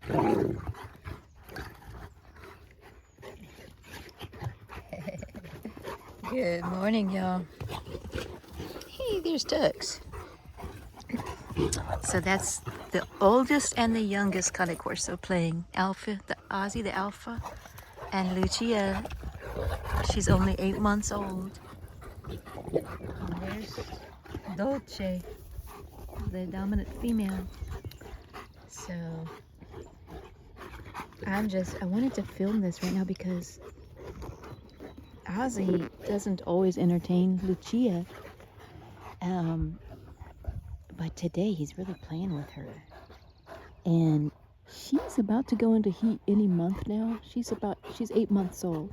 Good morning, y'all. Hey, there's ducks. So that's the oldest and the youngest Cane Corso playing. Alpha, the Ozzy, the alpha, and Lucia. She's only 8 months old. And there's Dolce, the dominant female. So I wanted to film this right now because Ozzy doesn't always entertain Lucia. But today he's really playing with her. And she's about to go into heat any month now. She's 8 months old.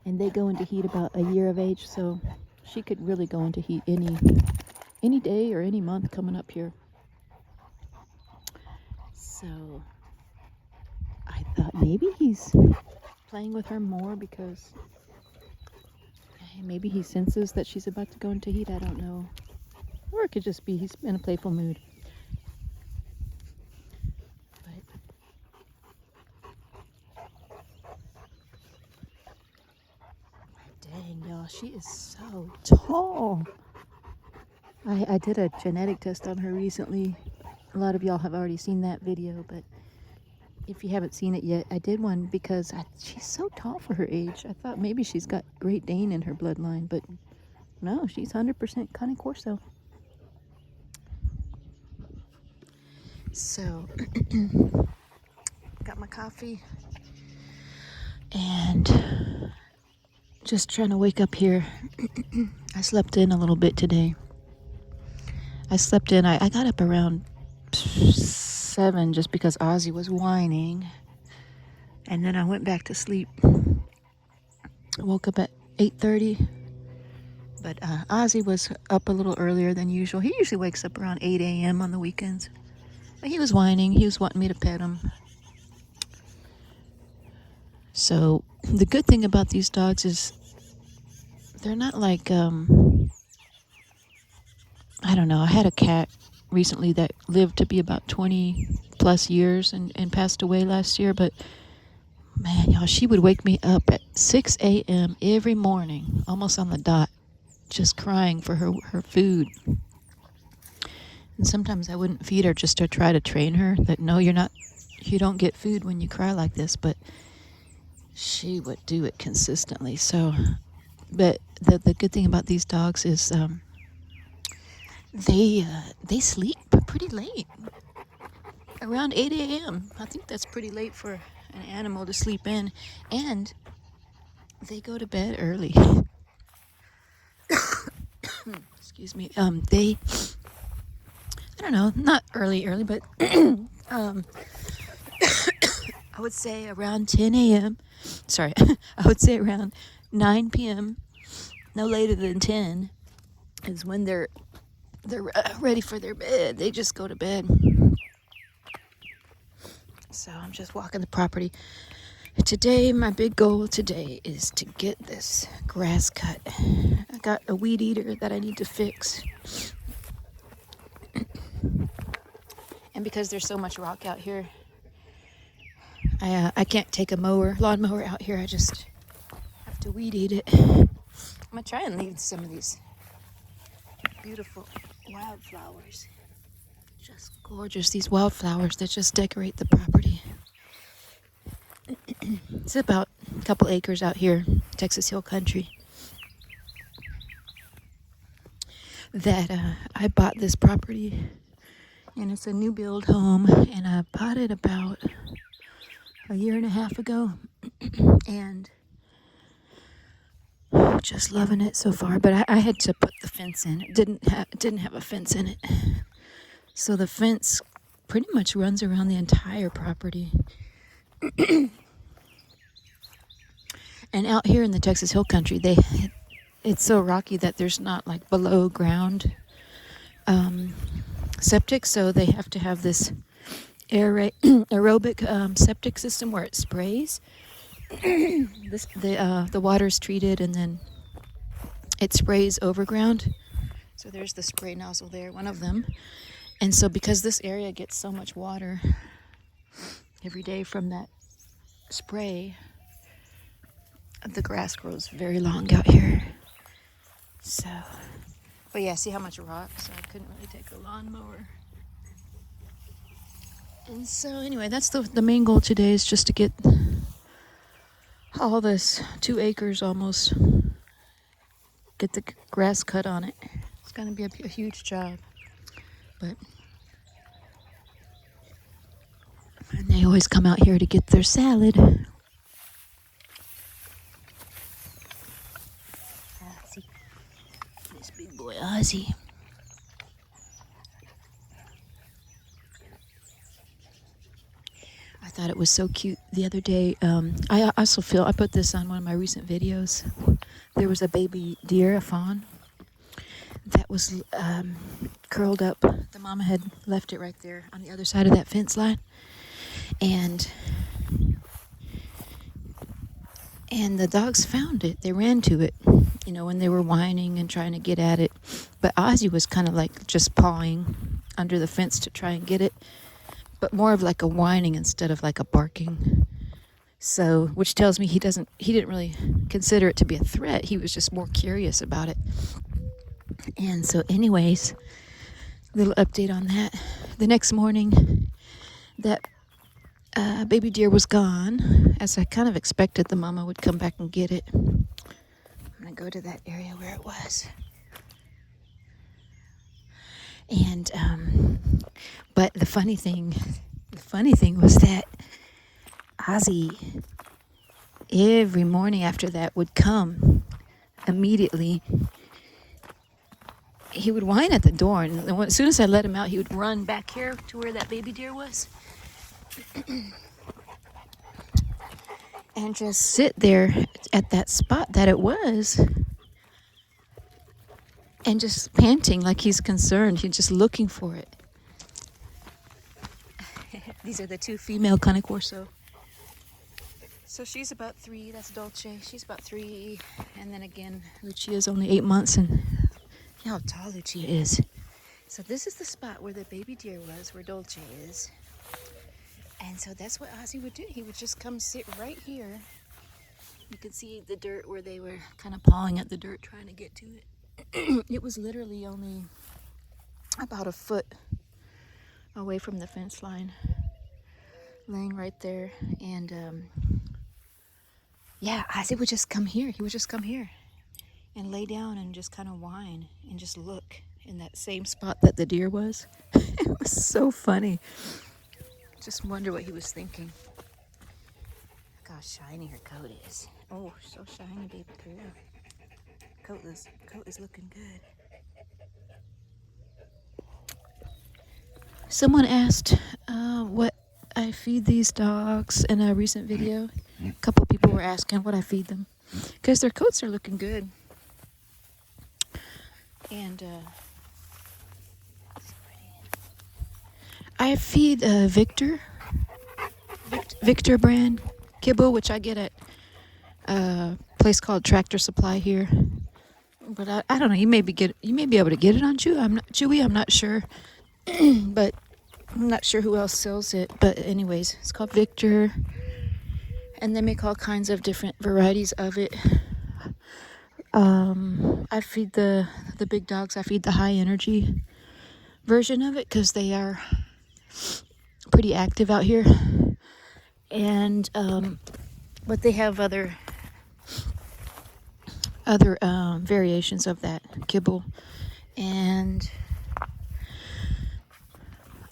And they go into heat about a year of age, so she could really go into heat any day or any month coming up here. So I thought maybe he's playing with her more because maybe he senses that she's about to go into heat. I don't know. Or it could just be he's in a playful mood. But dang, y'all, she is so tall. I did a genetic test on her recently. A lot of y'all have already seen that video, but if you haven't seen it yet, I did one because she's so tall for her age. I thought maybe she's got Great Dane in her bloodline, but no, she's 100% Cane Corso. So, got my coffee and just trying to wake up here. I slept in a little bit today. I got up around 7 just because Ozzy was whining. And then I went back to sleep. I woke up at 8:30. But Ozzy was up a little earlier than usual. He usually wakes up around 8 a.m. on the weekends. But he was whining. He was wanting me to pet him. So the good thing about these dogs is they're not like, I don't know. I had a cat recently that lived to be about 20 plus years and passed away last year. But man, y'all, she would wake me up at 6 a.m. every morning, almost on the dot, just crying for her food. And sometimes I wouldn't feed her just to try to train her that no, you don't get food when you cry like this, but she would do it consistently. So, but the good thing about these dogs is they sleep pretty late, around 8 a.m. I think that's pretty late for an animal to sleep in, and they go to bed early. Excuse me. I don't know, not early, but I would say around 10 a.m. Sorry, I would say around 9 p.m. No later than 10 is when they're ready for their bed. They just go to bed. So I'm just walking the property. Today, my big goal today is to get this grass cut. I got a weed eater that I need to fix. And because there's so much rock out here, I can't take a lawnmower out here. I just have to weed eat it. I'm gonna try and leave some of these beautiful wildflowers. Just gorgeous, these wildflowers that just decorate the property. It's about a couple acres out here, Texas Hill Country. That I bought this property, and it's a new build home, and I bought it about a year and a half ago, and just loving it so far. But I had to put the fence in. It didn't have a fence in it, so the fence pretty much runs around the entire property. And out here in the Texas Hill Country, it's so rocky that there's not like below ground septic, so they have to have this aerobic septic system where it sprays. The water's treated and then it sprays overground. So there's the spray nozzle there, one of them. And so because this area gets so much water, every day from that spray. The grass grows very long out here. So, but yeah, see how much rocks? So I couldn't really take a lawnmower. And so anyway, that's the main goal today, is just to get all this 2 acres almost, get the grass cut on it. It's gonna be a huge job, but and they always come out here to get their salad. See, this big boy Ozzy. I thought it was so cute the other day. I also feel, I put this on one of my recent videos. There was a baby deer, a fawn, that was curled up. The mama had left it right there on the other side of that fence line. And the dogs found it. They ran to it, you know, when they were whining and trying to get at it. But Ozzy was kind of like just pawing under the fence to try and get it, but more of like a whining instead of like a barking. So, which tells me he didn't really consider it to be a threat. He was just more curious about it. And so anyways, little update on that. The next morning, that baby deer was gone. As I kind of expected, the mama would come back and get it. I'm gonna go to that area where it was. And but the funny thing was that Ozzy, every morning after that, would come immediately. He would whine at the door, and as soon as I let him out, he would run back here to where that baby deer was and just sit there at that spot that it was, and just panting like he's concerned. He's just looking for it. These are the 2 female Cane Corso. So she's about 3. That's Dolce. She's about 3. And then again, Lucia's only 8 months. And see how tall Lucia is. So this is the spot where the baby deer was, where Dolce is. And so that's what Ozzy would do. He would just come sit right here. You could see the dirt where they were kind of pawing at the dirt trying to get to it. It was literally only about a foot away from the fence line, laying right there. And yeah, Ozzy would just come here. He would just come here and lay down and just kind of whine and just look in that same spot that the deer was. It was so funny. Just wonder what he was thinking. Look how shiny her coat is. Oh, so shiny, baby girl. Coat is looking good. Someone asked what I feed these dogs in a recent video. A couple people were asking what I feed them, because their coats are looking good. And I feed Victor brand kibble, which I get at a place called Tractor Supply here. But I don't know. You may be able to get it on Chewy. I'm not sure. But I'm not sure who else sells it. But anyways, it's called Victor, and they make all kinds of different varieties of it. I feed the big dogs. I feed the high energy version of it because they are pretty active out here. And but they have other variations of that kibble. And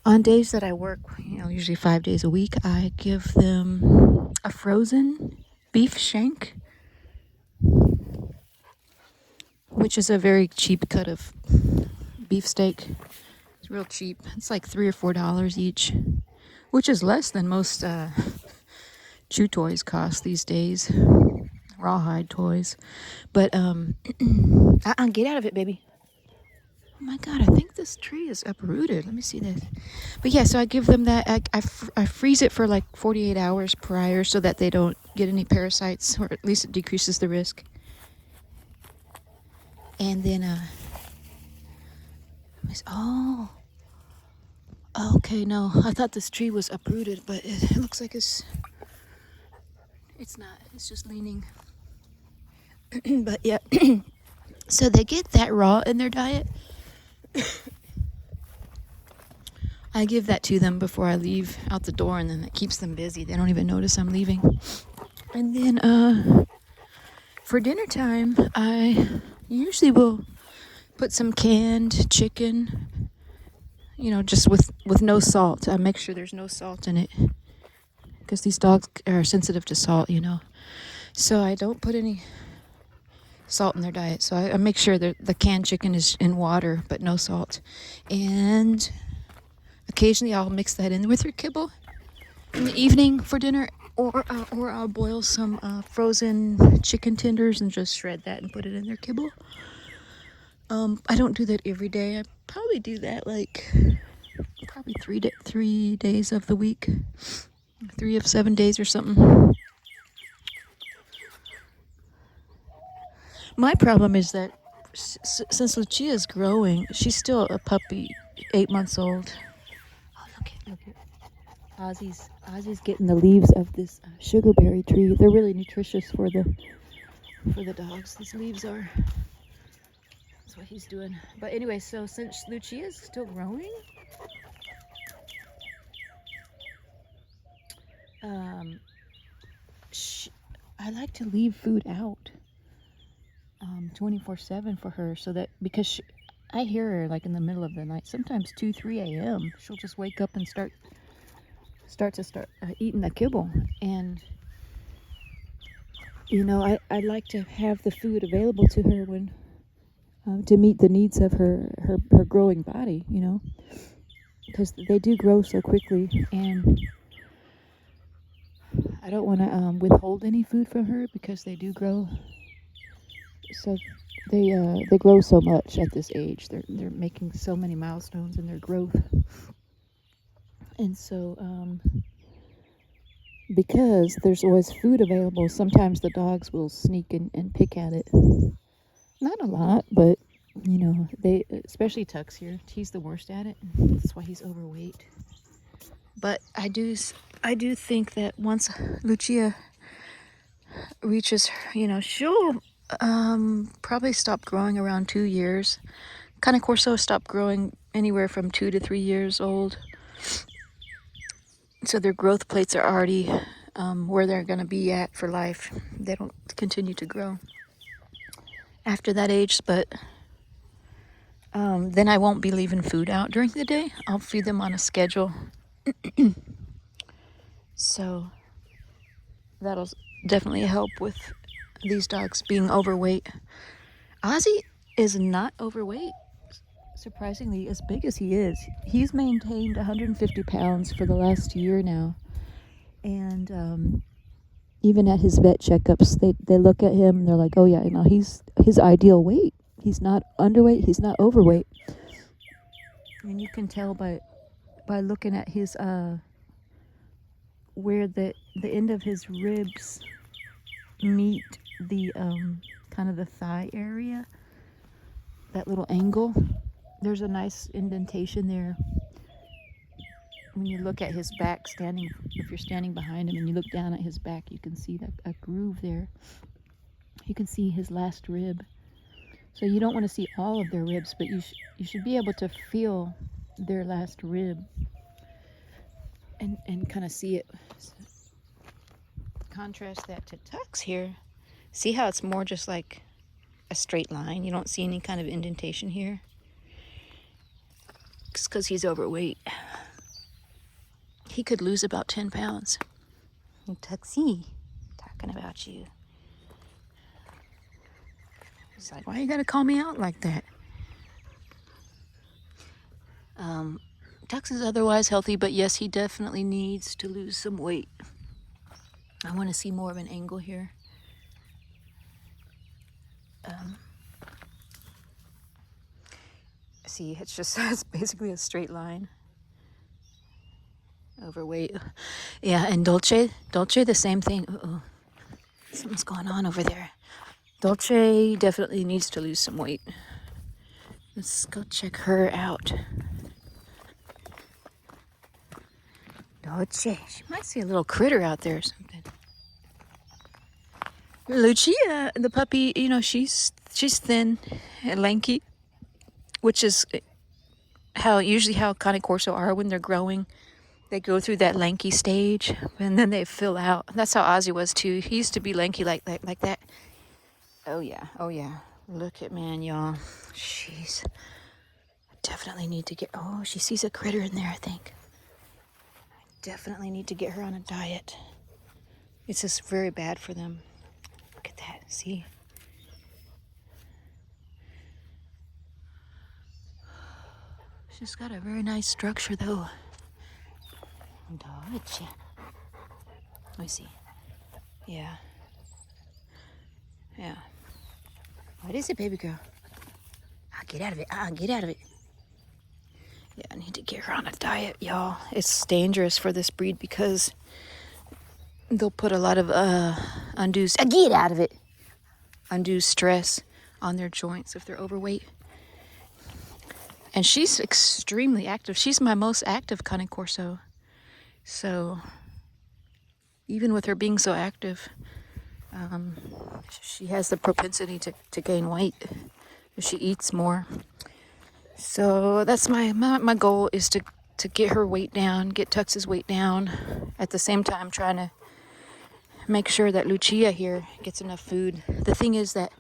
on days that I work, usually 5 days a week, I give them a frozen beef shank, which is a very cheap cut of beefsteak. It's real cheap. It's like $3 or $4 each, which is less than most chew toys cost these days, rawhide toys. But get out of it, baby. Oh my God, I think this tree is uprooted. Let me see this. But yeah, so I give them that. I freeze it for like 48 hours prior so that they don't get any parasites, or at least it decreases the risk. And then, Okay, no, I thought this tree was uprooted, but it looks like it's not. It's just leaning. But yeah, so they get that raw in their diet. I give that to them before I leave out the door, and then that keeps them busy. They don't even notice I'm leaving. And then for dinner time, I usually will put some canned chicken, just with no salt. I make sure there's no salt in it because these dogs are sensitive to salt, So I don't put any salt in their diet. So I make sure that the canned chicken is in water, but no salt. And occasionally I'll mix that in with your kibble in the evening for dinner, or I'll boil some frozen chicken tenders and just shred that and put it in their kibble. I don't do that every day. I probably do that like probably 3 days of the week, 3 of 7 days or something. My problem is that since Lucia's growing, she's still a puppy, 8 months old. Oh, look at Ozzy's getting the leaves of this sugarberry tree. They're really nutritious for the dogs. These leaves are. That's what he's doing. But anyway, so since Lucia's still growing, I like to leave food out 24/7 for her, so that because I hear her like in the middle of the night, sometimes 2-3 a.m. She'll just wake up and start eating the kibble. And I like to have the food available to her when to meet the needs of her growing body, because they do grow so quickly, and I don't want to withhold any food from her because they do grow. So they grow so much at this age. They're making so many milestones in their growth, and so because there's always food available, sometimes the dogs will sneak and pick at it. Not a lot, but they, especially Tux here, he's the worst at it. That's why he's overweight. But I do think that once Lucia reaches, she'll probably stop growing around 2 years. Cane Corso stopped growing anywhere from 2 to 3 years old. So their growth plates are already where they're going to be at for life. They don't continue to grow after that age, but then I won't be leaving food out during the day. I'll feed them on a schedule. So that'll definitely help with these dogs being overweight. Ozzy is not overweight, surprisingly, as big as he is. He's maintained 150 pounds for the last year now. And even at his vet checkups, they look at him and they're like, oh yeah, he's his ideal weight. He's not underweight, he's not overweight. And you can tell by looking at his where the end of his ribs meet the kind of the thigh area, that little angle. There's a nice indentation there. When you look at his back if you're standing behind him and you look down at his back, you can see a groove there. You can see his last rib. So you don't want to see all of their ribs, but you should be able to feel their last rib and kind of see it. Contrast that to Tux here. See how it's more just like a straight line? You don't see any kind of indentation here. It's because he's overweight. He could lose about 10 pounds. Tuxie, talking about you. He's like, why you gotta call me out like that? Tux is otherwise healthy, but yes, he definitely needs to lose some weight. I want to see more of an angle here. See, it's basically a straight line. Overweight. Yeah, and Dolce, the same thing. Uh-oh. Something's going on over there. Dolce definitely needs to lose some weight. Let's go check her out. Dolce. She might see a little critter out there or something. Lucia, the puppy, you know, she's thin and lanky, which is usually how Cane Corso are when they're growing. They go through that lanky stage and then they fill out. That's how Ozzy was too. He used to be lanky like that. Oh yeah, oh yeah. Look at man, y'all. Jeez. I definitely need to get. Oh, she sees a critter in there, I think. I definitely need to get her on a diet. It's just very bad for them. Look at that. See? She's got a very nice structure, though. Let me see. Yeah. Yeah. What is it, baby girl? Get out of it. Get out of it. Yeah, I need to get her on a diet, y'all. It's dangerous for this breed because they'll put a lot of get out of it. Undue stress on their joints if they're overweight. And she's extremely active. She's my most active Cane Corso. So even with her being so active, she has the propensity to gain weight if she eats more. So that's my goal is to get her weight down, get Tux's weight down, at the same time trying to make sure that Lucia here gets enough food. The thing is that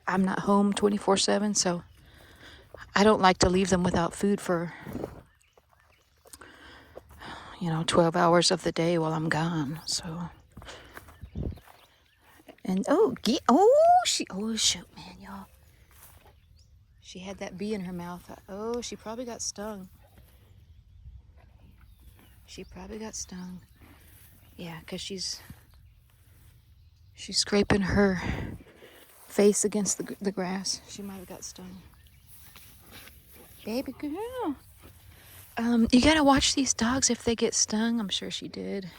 I'm not home 24/7, so I don't like to leave them without food for 12 hours of the day while I'm gone. So and shoot, man, y'all. She had that bee in her mouth. Oh, she probably got stung. Yeah, because she's scraping her face against the grass. She might have got stung. Baby girl. You gotta watch these dogs if they get stung. I'm sure she did.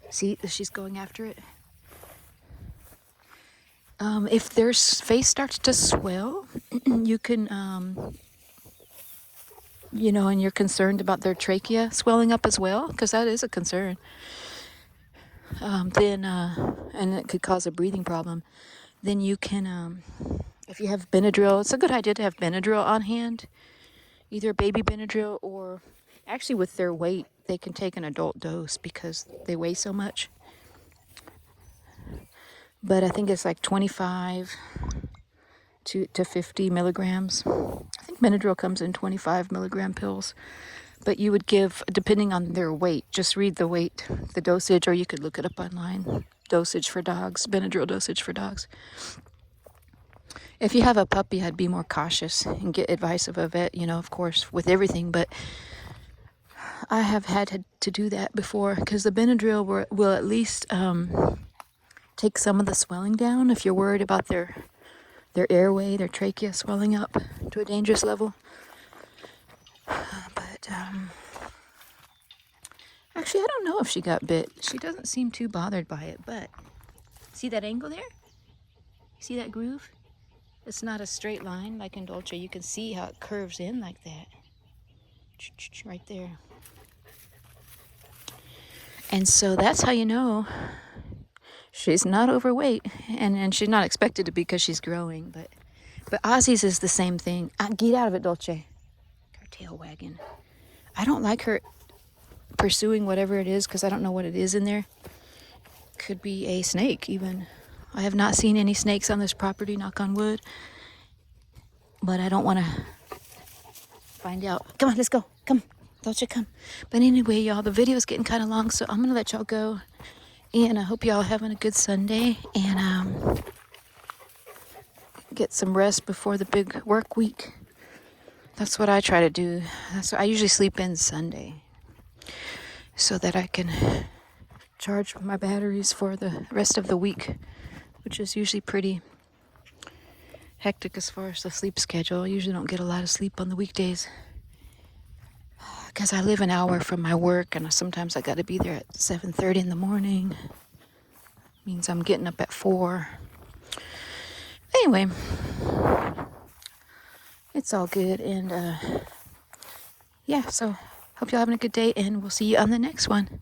See, she's going after it. If their face starts to swell, you can, and you're concerned about their trachea swelling up as well, because that is a concern. Then it could cause a breathing problem. Then you can, if you have Benadryl, it's a good idea to have Benadryl on hand. Either baby Benadryl or actually with their weight, they can take an adult dose because they weigh so much. But I think it's like 25 to 50 milligrams. I think Benadryl comes in 25 milligram pills. But you would give, depending on their weight, just read the weight, the dosage, or you could look it up online. Dosage for dogs, Benadryl dosage for dogs. If you have a puppy, I'd be more cautious and get advice of a vet, of course, with everything. But I have had to do that before because the Benadryl will at least take some of the swelling down if you're worried about their airway, their trachea swelling up to a dangerous level. But actually, I don't know if she got bit. She doesn't seem too bothered by it, but see that angle there? You see that groove? It's not a straight line like in Dolce. You can see how it curves in like that. Right there. And so that's how you know she's not overweight, and she's not expected to be because she's growing. But Ozzy's is the same thing. Get out of it, Dolce. Her tail wagging. I don't like her pursuing whatever it is because I don't know what it is in there. Could be a snake even. I have not seen any snakes on this property, knock on wood. But I don't want to find out. Come on, let's go. Come, Dolce, come. But anyway, y'all, the video is getting kind of long, so I'm going to let y'all go. And I hope y'all having a good Sunday. And get some rest before the big work week. That's what I try to do. I usually sleep in Sunday so that I can charge my batteries for the rest of the week, which is usually pretty hectic as far as the sleep schedule. I usually don't get a lot of sleep on the weekdays because I live an hour from my work, and sometimes I got to be there at 7:30 in the morning. Means I'm getting up at 4. Anyway, it's all good, and yeah, so Hope y'all having a good day, and we'll see you on the next one.